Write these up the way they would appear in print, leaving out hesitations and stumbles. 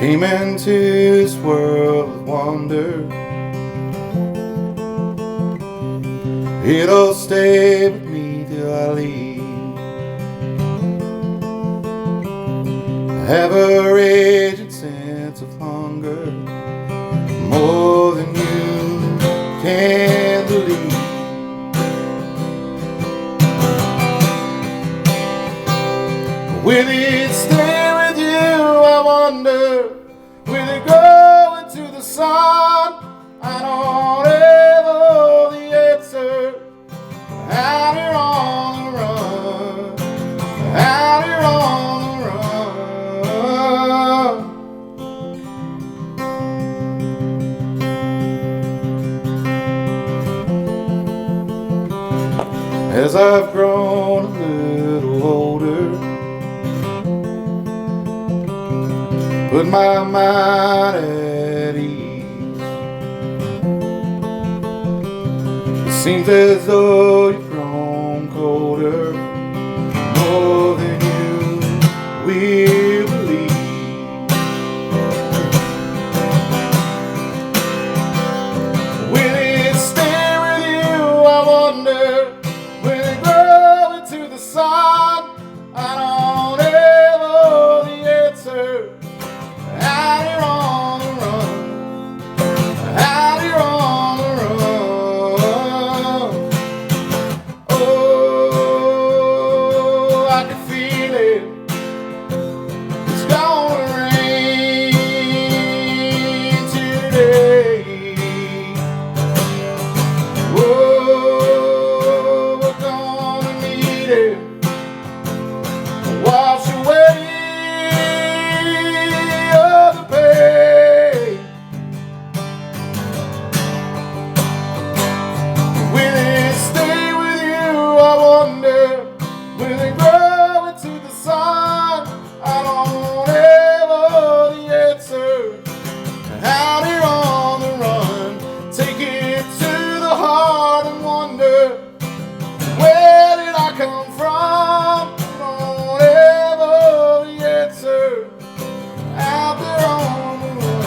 Came into this world with wonder. It'll stay with me till I leave. I have a raging sense of hunger, more than you can believe. Will it stay with you, I wonder? Will it go into the sun? I don't ever know the answer. Out here on the run, out here on the run. As I've grown a little older, put my mind at ease. It seems as though you've grown colder, more than you will believe. Will it stay with you, I wonder? Will it grow into the sun? I don't ever know the answer. Out here on the run, out here on the run. Oh, I can feel it. It's gonna rain today. Oh, we're gonna need it. Wash away the pain. Will it stay with you, I wonder? Will it grow into the sun? I don't ever know the answer. Out here on the run, take it to the heart and wonder, where did I come from? I don't ever know the answer. Out there on the run,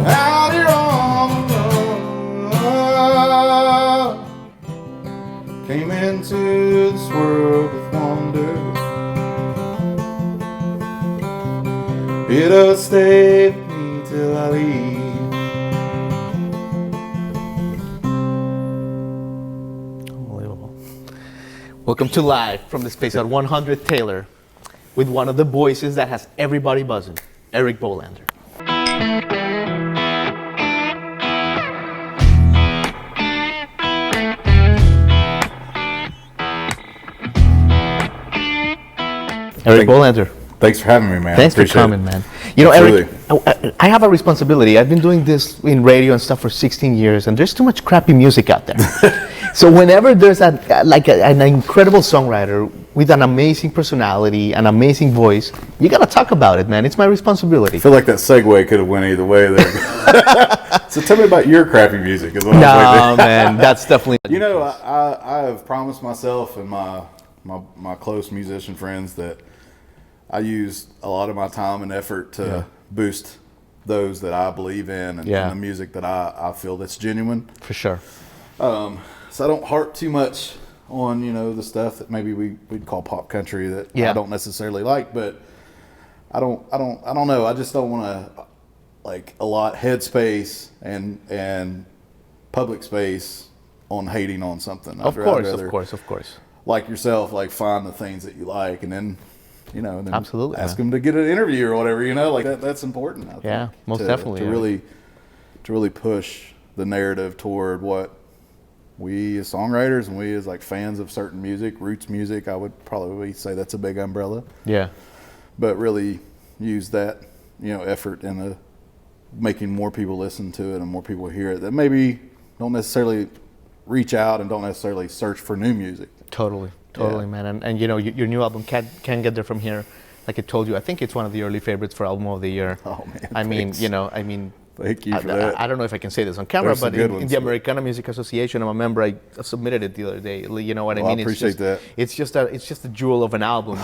out here on the run. Came into this world with wonder. It'll stay with me till I leave. Unbelievable. Welcome to Live from the Space at 100 Taylor with one of the voices that has everybody buzzing, Eric Bolander. Eric Bolander. Thanks for having me, man. Thanks for coming, man. You know, Eric, I have a responsibility. I've been doing this in radio and stuff for 16 years, and there's too much crappy music out there. So whenever there's an incredible songwriter with an amazing personality, an amazing voice, you gotta talk about it, man. It's my responsibility. I feel like that segue could have went either way there. So tell me about your crappy music. Is what I was No, man, that's definitely. You know, I have promised myself and my close musician friends that I use a lot of my time and effort to boost those that I believe in and the music that I feel that's genuine. For sure. So I don't harp too much on, you know, the stuff that maybe we'd call pop country that I don't necessarily like, but I don't know. I just don't want to like allot headspace and public space on hating on something. Of course. Like yourself, like find the things that you like, and then, you know, then absolutely ask them to get an interview or whatever. You know, like that's important. I think, most definitely. To really push the narrative toward what we as songwriters and we as like fans of certain music, roots music, I would probably say that's a big umbrella. Yeah. But really use that, you know, effort in making more people listen to it and more people hear it that maybe don't necessarily reach out and don't necessarily search for new music. Totally, Yeah. man. And you know, your new album Can't Get There From Here. Like I told you, I think it's one of the early favorites for album of the year. Oh man, I mean, thanks. you know, I mean, Thank you for that. I don't know if I can say this on camera, There's some but good in ones, the but- Americana Music Association, I'm a member. I submitted it the other day. You know what I Well, I mean? appreciate that. It's just a jewel of an album.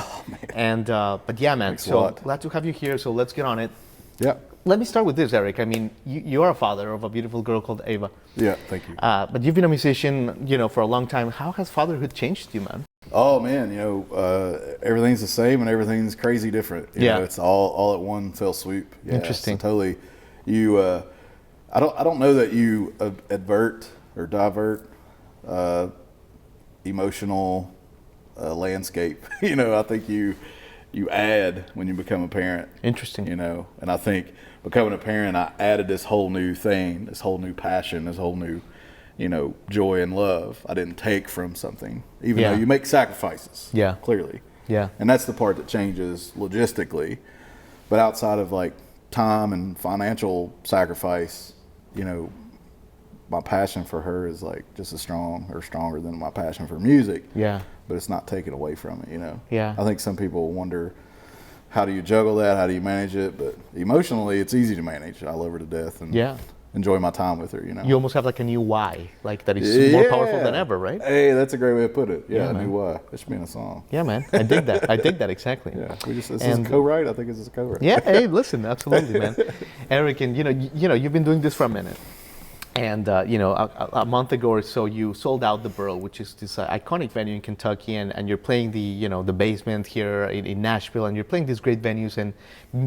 And but yeah, man. Thanks a So lot. glad to have you here. So let's get on it. Yeah. Let me start with this, Eric. I mean, you are a father of a beautiful girl called Ava. Yeah. Thank you. But you've been a musician, you know, for a long time. How has fatherhood changed you, man? Oh man, you know, everything's the same and everything's crazy different. You know, it's all at one fell swoop. Yeah, Interesting. So totally. You, I don't know that you advert or divert emotional landscape. You know, I think you add when you become a parent. Interesting. You know, and I think becoming a parent, I added this whole new thing, this whole new passion, this whole new, you know, joy and love. I didn't take from something, even though you make sacrifices. Yeah. Clearly. Yeah. And that's the part that changes logistically. But outside of like time and financial sacrifice, you know, my passion for her is like just as strong or stronger than my passion for music. Yeah. But it's not taken away from it, you know. Yeah. I think some people wonder, how do you juggle that? How do you manage it? But emotionally, it's easy to manage. I love her to death and enjoy my time with her, you know. You almost have like a new why, like that is more powerful than ever, right? Hey, that's a great way to put it. Yeah, Yeah, I knew man. why. It should be in a song. Yeah, man. I dig that. I dig that exactly. Yeah, this is a co-write. I think this is a co-write. Yeah. Hey, listen, absolutely, man. Eric, and you know, you've been doing this for a minute, and you know, a month ago or so, you sold out the Burl, which is this iconic venue in Kentucky, and you're playing the, you know, the basement here in Nashville, and you're playing these great venues and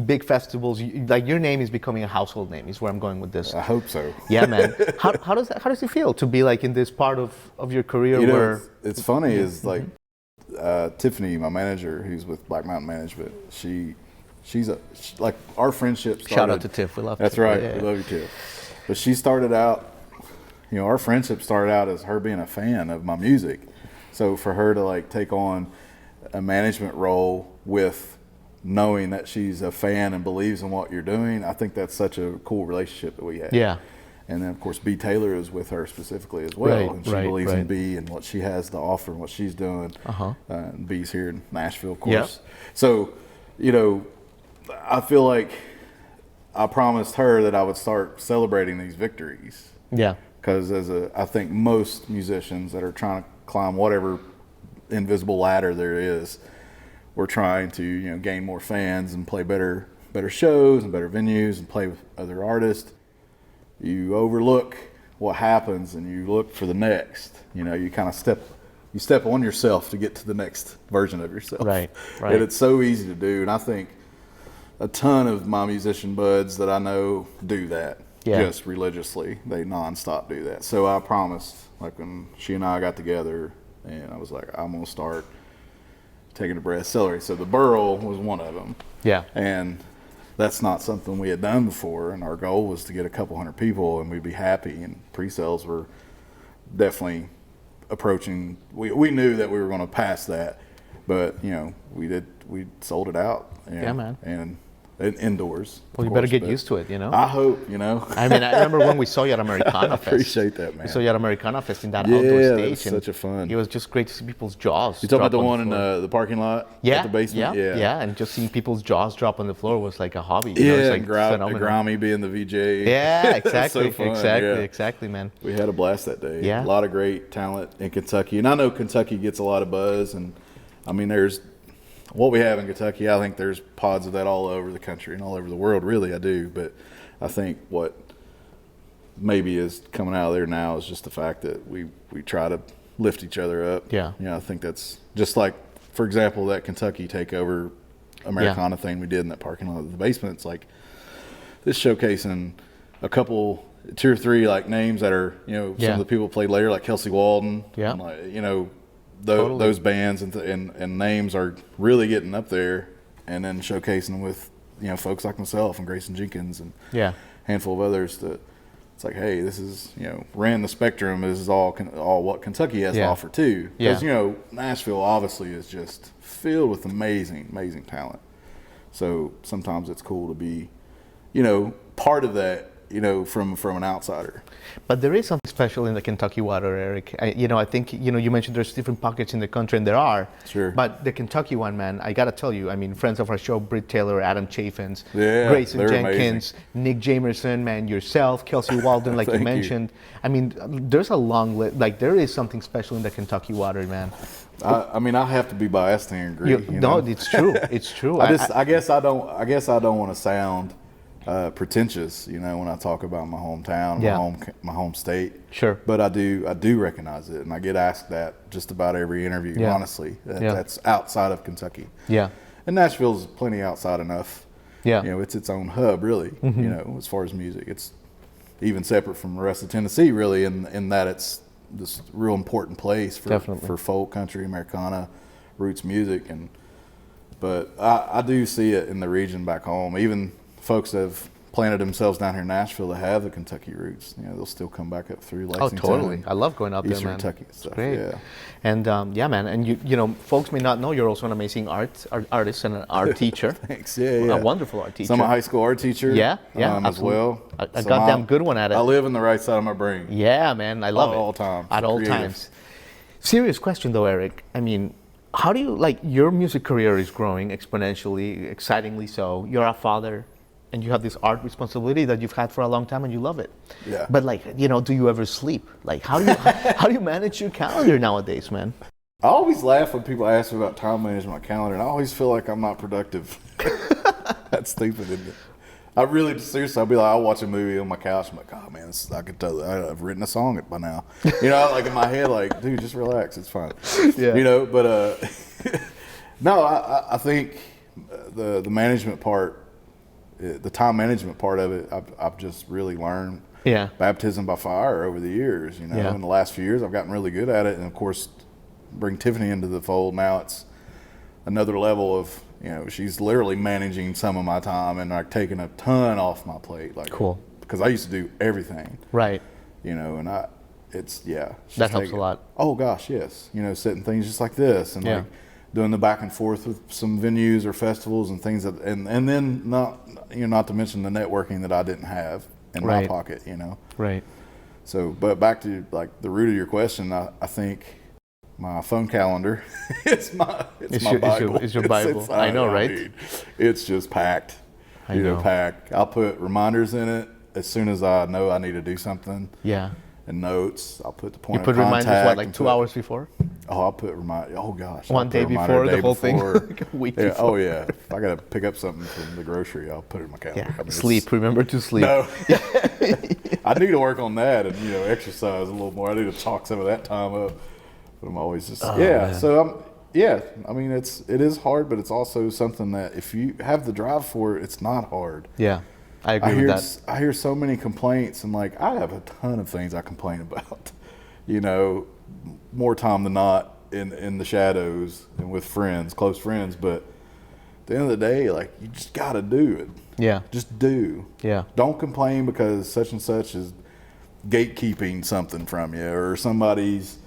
big festivals. Like your name is becoming a household name. Is where I'm going with this. I hope so. Yeah, man. How does it feel to be like in this part of your career You know, where it's funny is like Tiffany, my manager, who's with Black Mountain Management. She's like our friendship started. shout out to Tiff, we love. That's Tiff. right. Yeah, We love you, Tiff. But she started out, you know, our friendship started out as her being a fan of my music. So for her to like take on a management role with knowing that she's a fan and believes in what you're doing, I think that's such a cool relationship that we have. Yeah. And then of course B Taylor is with her specifically as well, Right, and she right, believes in right. B and what she has to offer and what she's doing. And B's here in Nashville, of course. Yep. So, you know, I feel like I promised her that I would start celebrating these victories. Yeah. Because I think most musicians that are trying to climb whatever invisible ladder there is, we're trying to, you know, gain more fans and play better shows and better venues and play with other artists. You overlook what happens and you look for the next. You know, you kind of step on yourself to get to the next version of yourself. Right. And it's so easy to do. And I think a ton of my musician buds that I know do that. Yeah. Just religiously. They nonstop do that. So I promised, like when she and I got together, and I was like, I'm going to start taking a breath, celery. So the Burl was one of them. Yeah. And that's not something we had done before. And our goal was to get a couple hundred people and we'd be happy. And pre-sales were definitely approaching. We knew that we were going to pass that. But, you know, we sold it out. And, Yeah, man. And indoors. Well, you of better course, get but used to it, you know? I hope, you know. I mean, I remember when we saw you at Americana I Fest. appreciate that, man. We saw you at Americana Fest in that Yeah, outdoor that stage. was and such a fun. It was just great to see people's jaws. You talking about drop the on one in floor. the parking lot? Yeah, At the basement? yeah, and just seeing people's jaws drop on the floor was like a hobby. You know, Yeah, it's and like phenomenal. Grimy being the VJ. Yeah, It's so exactly, fun, exactly, yeah. exactly, man. We had a blast that day. Yeah. A lot of great talent in Kentucky. And I know Kentucky gets a lot of buzz. And I mean, there's what we have in Kentucky. I think there's pods of that all over the country and all over the world, really, I do. But I think what maybe is coming out of there now is just the fact that we try to lift each other up. Yeah. You know, I think that's just like, for example, that Kentucky takeover Americana thing we did in that parking lot of the basement. It's like this showcasing a couple, 2 or 3 like names that are, you know, some of the people played later, like Kelsey Walden. Yeah. And, like, you know, those bands and names are really getting up there, and then showcasing with, you know, folks like myself and Grayson Jenkins and a handful of others that it's like, hey, this is, you know, ran the spectrum. This is all what Kentucky has to offer too. Because, you know, Nashville obviously is just filled with amazing talent. So sometimes it's cool to be, you know, part of that from an outsider. But there is something special in the Kentucky water, Eric. I think, you mentioned there's different pockets in the country, and there are. Sure. But the Kentucky one, man, I got to tell you, I mean, friends of our show, Britt Taylor, Adam Chaffins, Yeah, Grayson they're Jenkins, amazing. Nick Jamerson, man, yourself, Kelsey Walden, like you Thank you. mentioned. I mean, there's a long list. Like, there is something special in the Kentucky water, man. I mean, I have to be biased and agree. No, it's true. It's true. I guess I don't want to sound pretentious, when I talk about my hometown, Yeah. my home state. Sure. But I do recognize it, and I get asked that just about every interview. Yeah. Honestly, Yeah. that's outside of Kentucky. Yeah. And Nashville's plenty outside enough. Yeah. It's its own hub, really. As far as music, it's even separate from the rest of Tennessee, really, in that it's this real important place for folk, country, Americana, roots music, but I do see it in the region back home. Even folks that have planted themselves down here in Nashville that have the Kentucky roots, they'll still come back up through Lexington. Oh, totally. I love going out there, Eastern man. Kentucky and stuff. Great. Yeah. And man, and folks may not know you're also an amazing artist and an art teacher. Thanks. Yeah. A wonderful art teacher. So I'm a high school art teacher. Yeah, as absolutely. well. A goddamn good one at it. I live in the right side of my brain. Yeah, man, I love it. All times. At all Creative. times. Serious question though, Eric. I mean, how do you your music career is growing exponentially, excitingly so. You're a father, and you have this art responsibility that you've had for a long time, and you love it. Yeah. But do you ever sleep? Like, how do you how do you manage your calendar nowadays, man? I always laugh when people ask me about time managing my calendar, and I always feel like I'm not productive. That's stupid, isn't it? I really, seriously, I'll watch a movie on my couch. I'm like, oh man, I could tell I've written a song by now. Like in my head, like, dude, just relax, it's fine. Yeah. But no, I think the management part, the time management part of it, I've just really learned. Yeah. Baptism by fire over the years. Yeah. In the last few years, I've gotten really good at it, and of course, bring Tiffany into the fold. Now it's another level of, she's literally managing some of my time and like taking a ton off my plate. Like, Cool. Because I used to do everything. Right. And it's That helps a lot. Oh gosh, yes. Setting things just like this and like doing the back and forth with some venues or festivals and things and then not to mention the networking that I didn't have in my pocket. Right. So, but back to like the root of your question, I think my phone calendar it's my Bible. It's your Bible. I know, right? Mean, it's just packed. I know. Packed. I'll put reminders in it as soon as I know I need to do something. Yeah. And notes. I'll put the point You put of contact. reminders like 2 hours before? Oh, I'll put reminder. Oh gosh. One day before the whole thing. Like a week before. Oh yeah. If I gotta pick up something from the grocery, I'll put it in my calendar. Yeah. Sleep. Remember to sleep. No. I need to work on that and exercise a little more. I need to chalk some of that time up. But I'm always just man. So I mean it is hard, but it's also something that if you have the drive for it, it's not hard. Yeah. I agree with that. I hear so many complaints, and like I have a ton of things I complain about. More time than not in the shadows and with friends, close friends. But at the end of the day, like you just gotta do it. Yeah. Just do. Yeah. Don't complain because such and such is gatekeeping something from you, or somebody's,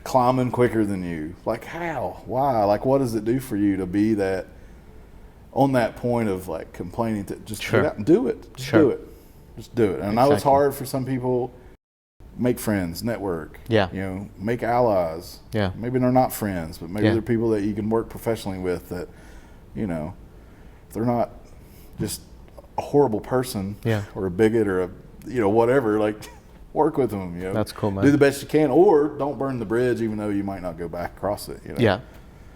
climbing quicker than you. Like how? Why? Like what does it do for you to be that? On that point of like complaining, to just get out and do it. Just do it. Just do it. And I know it's hard for some people. Make friends, network. Yeah. Make allies. Yeah. Maybe they're not friends, but maybe they're people that you can work professionally with. That, if they're not just a horrible person. Yeah. Or a bigot or a whatever. Like, work with them. That's cool, man. Do the best you can, or don't burn the bridge, even though you might not go back across it. Yeah.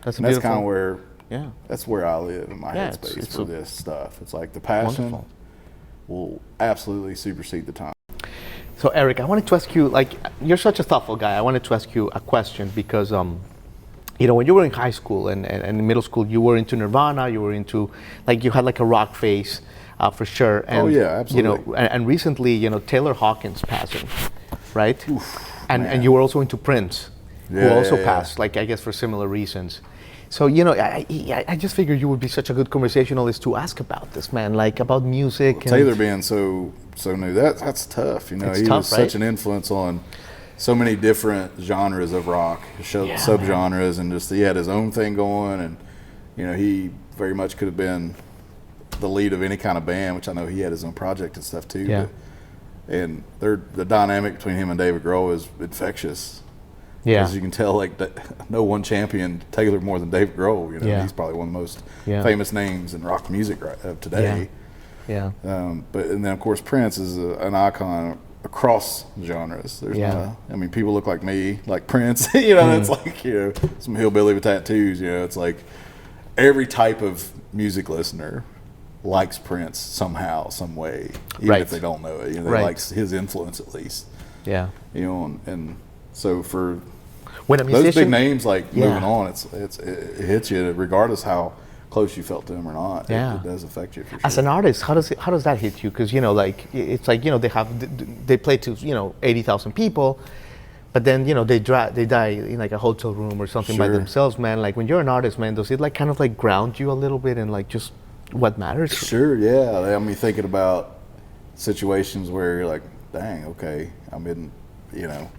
That's kind of where. Yeah. That's where I live in my headspace for this stuff. It's like the passion will absolutely supersede the time. So Eric, I wanted to ask you, like, you're such a thoughtful guy. I wanted to ask you a question because, when you were in high school and in middle school, you were into Nirvana, you were into, like, you had like a rock face for sure. And, absolutely. And recently, Taylor Hawkins passing, right? Oof, and you were also into Prince, who also passed, like, I guess for similar reasons. So, I just figured you would be such a good conversationalist to ask about this, man, like about music. Well, Taylor being so new, that's tough. He was such an influence on so many different genres of rock, subgenres, and just he had his own thing going, and he very much could have been the lead of any kind of band, which I know he had his own project and stuff too. Yeah. And the dynamic between him and David Grohl is infectious. Yeah. As you can tell, like no one champion Taylor more than David Grohl. You know, Yeah. he's probably one of the most Yeah. famous names in rock music of today. Yeah. But and then of course Prince is an icon across genres. There's I mean, people look like me, like Prince. You know, it's like, you know, some hillbilly with tattoos. You know, it's like every type of music listener likes Prince somehow, some way, even if they don't know it. You know, they likes his influence at least. Yeah. You know, and so for when a musician, those big names, like moving on, it hits you regardless how close you felt to them or not. Yeah. It does affect you for sure. As an artist, how does that hit you? Because, you know, like, it's like, you know, they play to, you know, 80,000 people, but then, you know, they die in like a hotel room or something by themselves, man. Like, when you're an artist, man, does it like kind of like ground you a little bit and like just what matters? Sure, yeah. I mean, thinking about situations where you're like, dang, okay, I'm in, you know,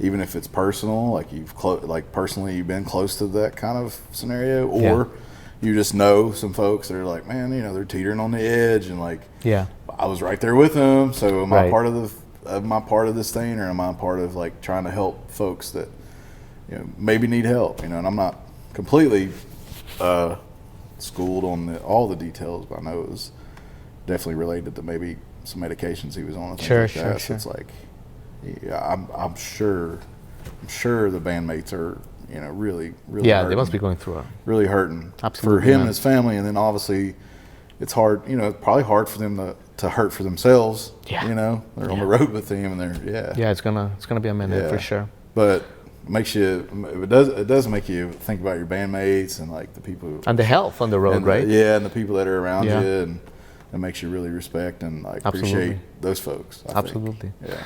even if it's personal, like personally you've been close to that kind of scenario, or you just know some folks that are like, man, you know, they're teetering on the edge, and like, I was right there with them. So am I part of this thing, or am I part of like trying to help folks that, you know, maybe need help? You know, and I'm not completely schooled on all the details, but I know it was definitely related to maybe some medications he was on. Sure. So it's like, I'm sure the bandmates are, you know, really hurting. They must be going through really hurting. Absolutely, for him and his family, and then obviously it's hard, you know, it's probably hard for them to hurt for themselves. You know, they're on the road with him, and they're it's gonna be a minute for sure. But it makes you, it does make you think about your bandmates and like the people and the health on the road, right? And the people that are around you, and it makes you really respect and like appreciate those folks. I think. Yeah.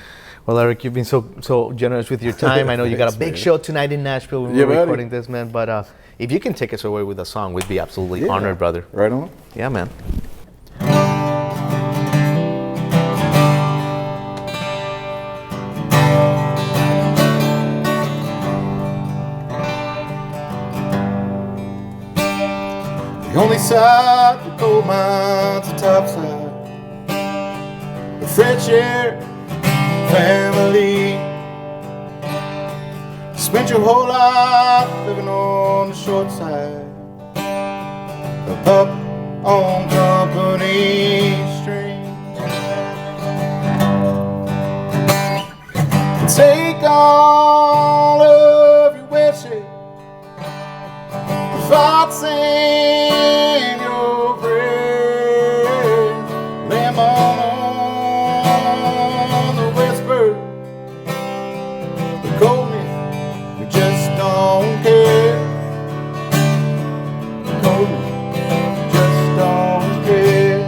Well, Eric, you've been so generous with your time. I know you got a big show tonight in Nashville when we're recording this, man. But if you can take us away with a song, we'd be absolutely honored, brother. Right on. Yeah, man. The only side the coal mines are topside. The friendship family. Spent your whole life living on the short side, up on Company Street. Take all of your wishes, the thoughts in your brain, lay 'em all on the whisper. The coldness, we just don't care. The coldness, we just don't care.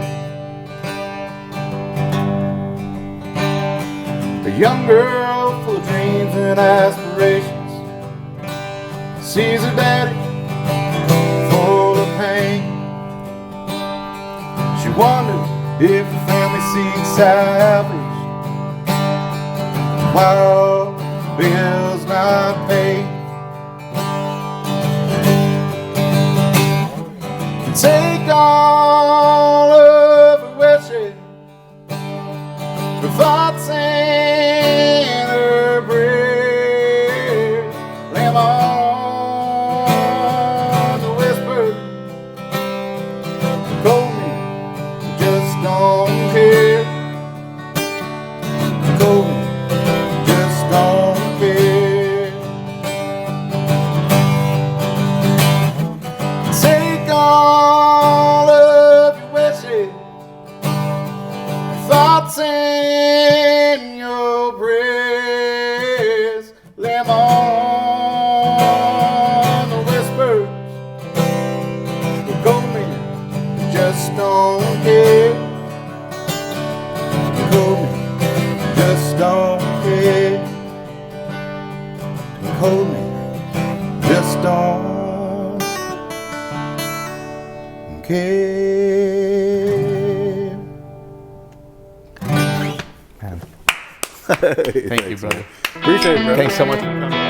A young girl full of dreams and aspirations sees her daddy full of pain. She wonders if the family seeks salvation while bills not paid. Take all of her wishes, the thoughts in her brain, lay 'em on the whisper. The coldness, we just don't care. The coldness, we just don't care. Take all of your wishes, thoughts in your breast, lay 'em on the whispers. The coldness, we just don't care. The coldness, we just don't care. The coldness, just don't care. Man. Hey, Thank you, brother. Appreciate it, bro. Thanks so much for coming.